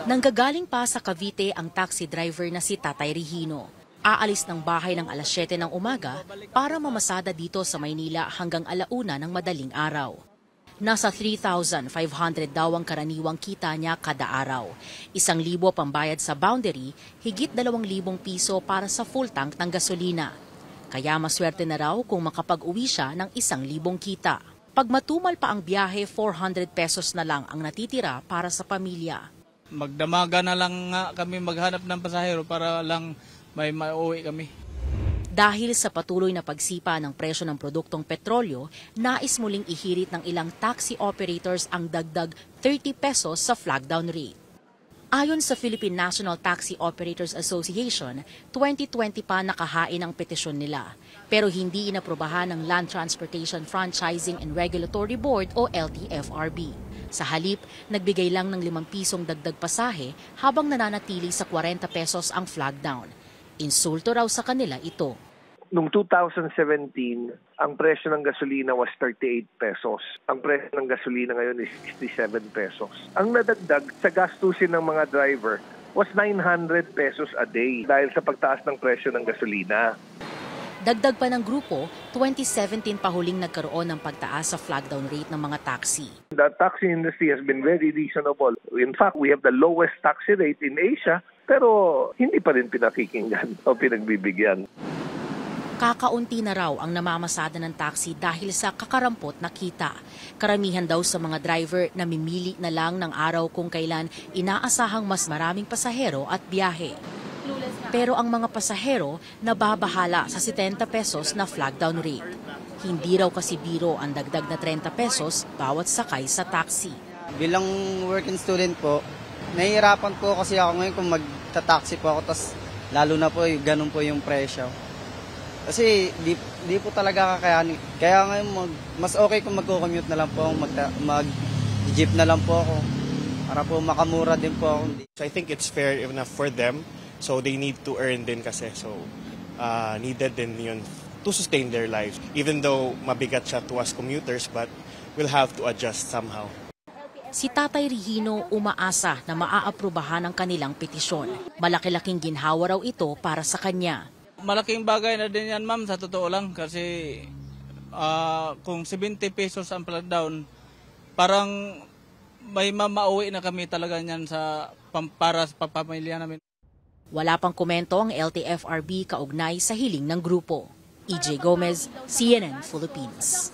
Nanggagaling pa sa Cavite ang taxi driver na si Tatay Regino. Aalis ng bahay ng alas 7 ng umaga para mamasada dito sa Maynila hanggang 1:00 ng madaling araw. Nasa 3,500 daw ang karaniwang kita niya kada araw. 1,000 pambayad sa boundary, higit 2,000 piso para sa full tank ng gasolina. Kaya maswerte na raw kung makapag-uwi siya ng 1,000 kita. Pag matumal pa ang biyahe, 400 pesos na lang ang natitira para sa pamilya. Magdamaga na lang nga kami maghanap ng pasahero para lang may mauwi kami. Dahil sa patuloy na pagsipa ng presyo ng produktong petrolyo, nais muling ihirit ng ilang taxi operators ang dagdag 30 pesos sa flagdown rate. Ayon sa Philippine National Taxi Operators Association, 2020 pa nakahain ang petisyon nila. Pero hindi inaprobahan ng Land Transportation Franchising and Regulatory Board o LTFRB. Sa halip, nagbigay lang ng 5 pisong dagdag pasahe habang nananatili sa 40 pesos ang flagdown. Insulto raw sa kanila ito. Noong 2017, ang presyo ng gasolina was 38 pesos. Ang presyo ng gasolina ngayon is 67 pesos. Ang nadagdag sa gastusin ng mga driver was 900 pesos a day dahil sa pagtaas ng presyo ng gasolina. Dagdag pa ng grupo, 2017 pa huling nagkaroon ng pagtaas sa flagdown rate ng mga taxi. The taxi industry has been very reasonable. In fact, we have the lowest taxi rate in Asia, pero hindi pa rin pinakikinggan o pinagbibigyan. Kakaunti na raw ang namamasada ng taxi dahil sa kakarampot na kita. Karamihan daw sa mga driver namimili na lang ng araw kung kailan inaasahang mas maraming pasahero at biyahe. Pero ang mga pasahero nababahala sa 70 pesos na flagdown rate. Hindi raw kasi biro ang dagdag na 30 pesos bawat sakay sa taxi. Bilang working student po, nahihirapan po kasi ako ngayon kung magta-taxi po ako, tas lalo na po ganun po yung presyo. Kasi di po talaga kakayanin. Kaya ngayon mas okay kung magko-commute na lang po ako, mag-jeep na lang po ako para po makamura din po ako. So I think it's fair enough for them. So they need to earn din kasi. So needed din yun to sustain their lives. Even though mabigat siya to us commuters, but we'll have to adjust somehow. Si Tatay Regino umaasa na maaaprubahan ang kanilang petisyon. Malaki-laking ginhawa raw ito para sa kanya. Malaking bagay na din yan, ma'am, sa totoo lang. Kasi kung 70 pesos ang flagdown, parang may mamauwi na kami talaga niyan para sa pamilya namin. Wala pang komento ang LTFRB kaugnay sa hiling ng grupo. EJ Gomez, CNN Philippines.